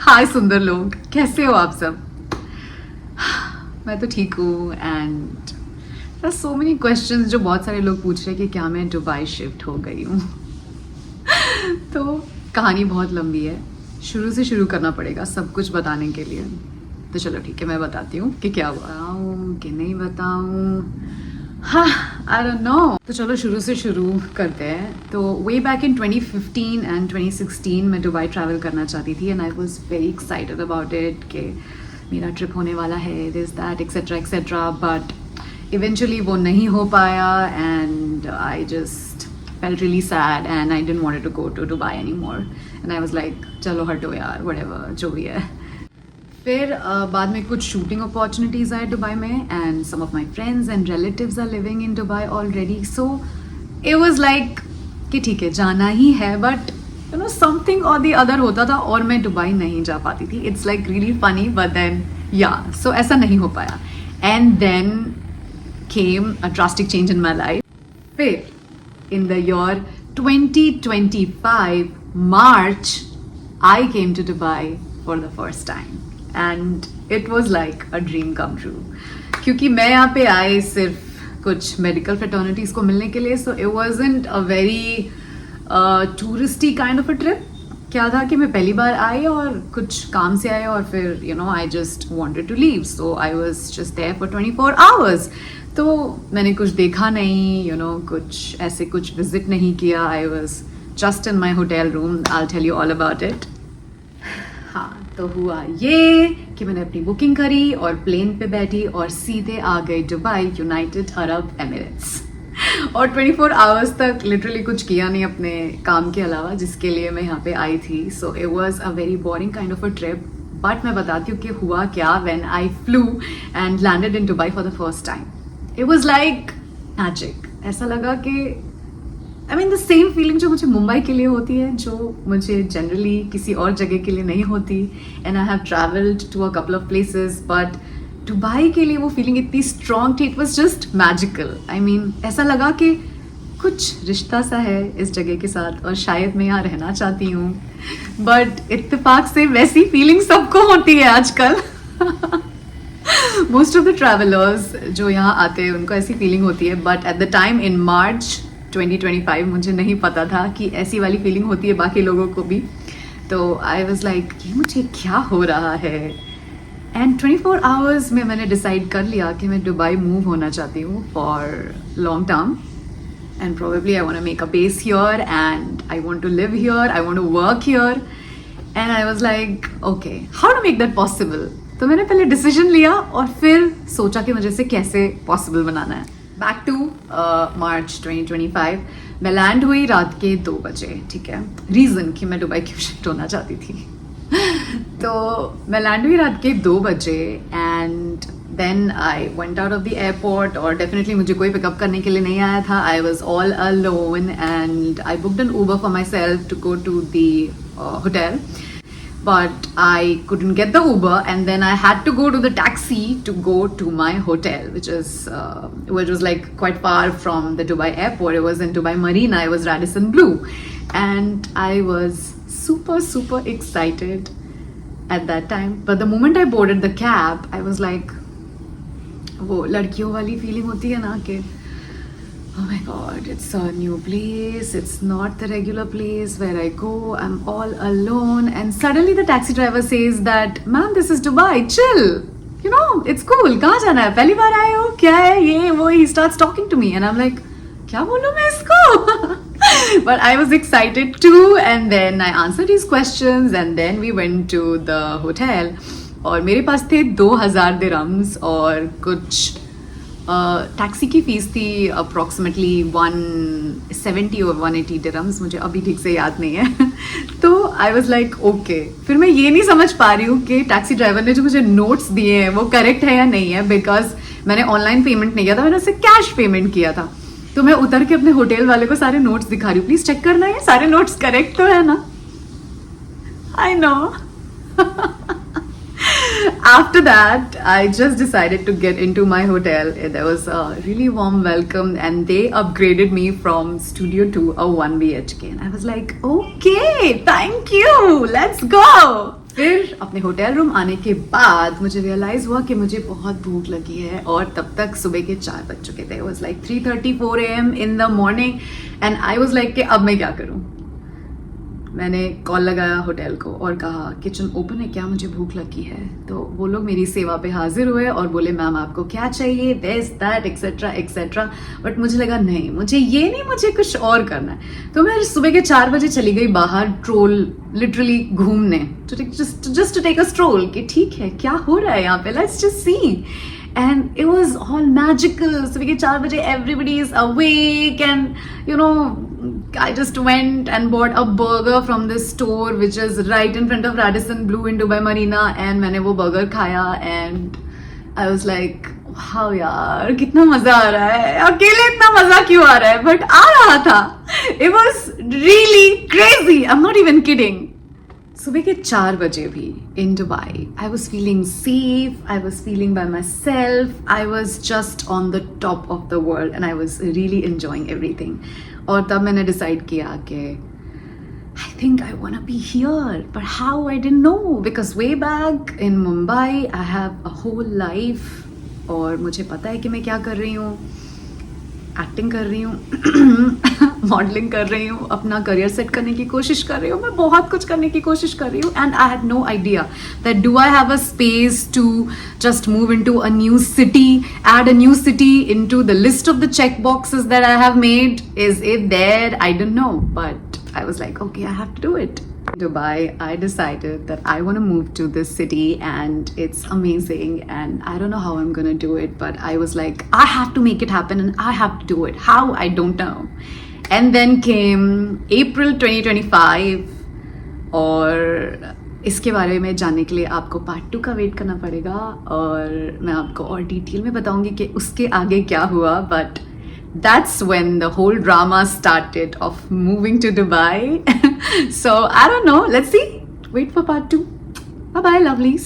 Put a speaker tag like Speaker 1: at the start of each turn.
Speaker 1: हाय सुंदर लोग, कैसे हो आप सब? मैं तो ठीक हूँ एंड सो मेनी क्वेश्चंस जो बहुत सारे लोग पूछ रहे हैं कि क्या मैं दुबई शिफ्ट हो गई हूँ। तो कहानी बहुत लंबी है, शुरू से शुरू करना पड़ेगा सब कुछ बताने के लिए। तो चलो ठीक है, मैं बताती हूँ कि क्या बताऊँ कि नहीं बताऊँ। हाँ, आई डोंट नो। तो चलो शुरू से शुरू करते हैं। तो वे बैक इन 2015 एंड 2016 मैं दुबई ट्रैवल करना चाहती थी and I was very excited about it कि मेरा ट्रिप होने वाला है, this that etcetera, but eventually वो नहीं हो पाया and I just felt really sad and I didn't want to go to Dubai anymore and I was like चलो हटो यार, whatever जो भी है। फिर बाद में कुछ शूटिंग अपॉर्चुनिटीज़ आए दुबई में and some of my friends and relatives are living in Dubai already, so it was like कि ठीक है जाना ही है, बट यू नो समथिंग और द अदर होता था और मैं दुबई नहीं जा पाती थी। It's like really funny but then yeah so ऐसा नहीं हो पाया and then came a drastic change in my life. फिर in the year 2025 March I came to Dubai for the first time and it was like a dream come true क्योंकि मैं यहाँ पे आई सिर्फ कुछ मेडिकल फ्रेटर्निटीज को मिलने के लिए, so it wasn't a very touristy kind of a trip। क्या था कि मैं पहली बार आई और कुछ काम से आए और फिर you know I just wanted to leave, so I was just there for 24 hours. तो मैंने कुछ देखा नहीं, यू नो कुछ ऐसे कुछ विजिट नहीं किया। I was just in my hotel room, I tell you all about it. हाँ, तो हुआ ये कि मैंने अपनी बुकिंग करी और प्लेन पे बैठी और सीधे आ गई दुबई, यूनाइटेड अरब एमिरेट्स। और 24 आवर्स तक लिटरली कुछ किया नहीं अपने काम के अलावा जिसके लिए मैं यहाँ पे आई थी। So it was a very boring kind of a trip, but मैं बताती हूँ कि हुआ क्या when eye flu and landed in Dubai for the first time. It was like magic। ऐसा लगा कि I mean the same feeling जो मुझे मुंबई के लिए होती है, जो मुझे जनरली किसी और जगह के लिए नहीं होती। And I have traveled to a couple of places, but Dubai के लिए वो फीलिंग इतनी स्ट्रॉन्ग थी, it was just magical। I mean ऐसा लगा कि कुछ रिश्ता सा है इस जगह के साथ और शायद मैं यहाँ रहना चाहती हूँ, बट इत्तेफाक से वैसी फीलिंग सबको होती है आजकल। मोस्ट ऑफ द ट्रैवलर्स जो यहाँ आते हैं उनको ऐसी फीलिंग होती है, but at the time in March 2025 मुझे नहीं पता था कि ऐसी वाली फीलिंग होती है बाकी लोगों को भी। तो आई वॉज लाइक ये मुझे क्या हो रहा है। एंड 24 आवर्स में मैंने डिसाइड कर लिया कि मैं दुबई मूव होना चाहती हूँ for long term and probably I want to make a base here and I want to live here, I want to work here. And I was like okay, how to make that possible. तो मैंने पहले decision लिया और फिर सोचा कि मुझे इसे कैसे पॉसिबल बनाना है। बैक टू मार्च 2025 मैं लैंड हुई रात के 2 बजे, ठीक है। रीज़न कि मैं दुबई क्यों शिफ्ट होना चाहती थी। तो मैं लैंड हुई रात के 2 बजे and then I went out of the airport और डेफिनेटली मुझे कोई पिकअप करने के लिए नहीं आया था। I was all alone and I booked an Uber for myself to go to the hotel, but I couldn't get the Uber and then I had to go to the taxi to go to my hotel, which was like quite far from the Dubai airport. It was in Dubai Marina, it was Radisson Blu, and I was super excited at that time. But the moment I boarded the cab, I was like वो लड़कियों वाली feeling होती है ना कि oh my god, it's a new place, it's not the regular place where I go, I'm all alone, and suddenly the taxi driver says that ma'am this is Dubai, chill, you know it's cool, कहाँ जाना है, पहली बार आए हो, क्या है ये वो। He starts talking to me and I'm like क्या बोलूँ मैं इसको। But I was excited too and then I answered his questions and then we went to the hotel और मेरे पास थे 2000 दिरहम्स और कुछ टैक्सी की फ़ीस थी अप्रॉक्सीमेटली 170 और 180 दिरहम्स, मुझे अभी ठीक से याद नहीं है। तो आई वॉज लाइक ओके। फिर मैं ये नहीं समझ पा रही हूँ कि टैक्सी ड्राइवर ने जो मुझे नोट्स दिए हैं वो करेक्ट है या नहीं है, बिकॉज मैंने ऑनलाइन पेमेंट नहीं किया था, मैंने उससे कैश पेमेंट किया था। तो मैं उतर के अपने होटल वाले को सारे नोट्स दिखा रही हूँ, प्लीज़ चेक करना है सारे नोट्स करेक्ट तो है ना। I know. After that, I just decided to get into my hotel. There was a really warm welcome and they upgraded me from studio to a 1 BHK. And I was like, okay, thank you, let's go. फिर अपने hotel room आने के बाद मुझे realise हुआ कि मुझे बहुत भूख लगी है और तब तक सुबह के 4 बज चुके थे. It was like 3:34 AM in the morning and I was like कि अब मैं क्या करूं. मैंने कॉल लगाया होटल को और कहा किचन ओपन है क्या, मुझे भूख लगी है. तो वो लोग मेरी सेवा पे हाजिर हुए और बोले मैम आपको क्या चाहिए, this that etcetera etcetera. But मुझे लगा नहीं, मुझे ये नहीं, मुझे कुछ और करना है. तो मैं सुबह के 4 बजे चली गई बाहर ट्रोल लिटरली घूमने, just to take a stroll कि ठीक है क्या हो रहा है यहाँ पे, let's just see. And it was all magical. सुबह के 4 बजे everybody is awake and you know I just went and bought a burger from this store which is right in front of Radisson Blu in Dubai Marina and मैंने वो burger खाया and I was like wow यार कितना मजा आ रहा है, अकेले इतना मजा क्यों आ रहा है, but आ रहा था. It was really crazy. I'm not even kidding. सुबह के 4 बजे भी in Dubai I was feeling safe, I was feeling by myself, I was just on the top of the world and I was really enjoying everything. और तब मैंने decide किया कि I think I want be here, but how I didn't know, because way back in Mumbai I have a whole life और मुझे पता है कि मैं क्या कर रही हूँ. एक्टिंग कर रही हूँ, मॉडलिंग कर रही हूँ, अपना करियर सेट करने की कोशिश कर रही हूँ, मैं बहुत कुछ करने की कोशिश कर रही हूँ. And I had no idea that do I have a space to just move into a new city, add a new city into the list of the check boxes that I have made. Is it there? I don't know, but I was like, okay, I have to do it. Dubai, I decided that I want to move to this city and it's amazing and I don't know how I'm gonna do it, but I was like, I have to make it happen and I have to do it. How? I don't know. And then came April 2025 और इसके बारे में जानने के लिए आपको part 2 का wait करना पड़ेगा और मैं आपको और डिटेल में बताऊंगी कि उसके आगे क्या हुआ. But that's when the whole drama started of moving to Dubai. So I don't know, let's see, wait for part 2. Bye bye lovelies.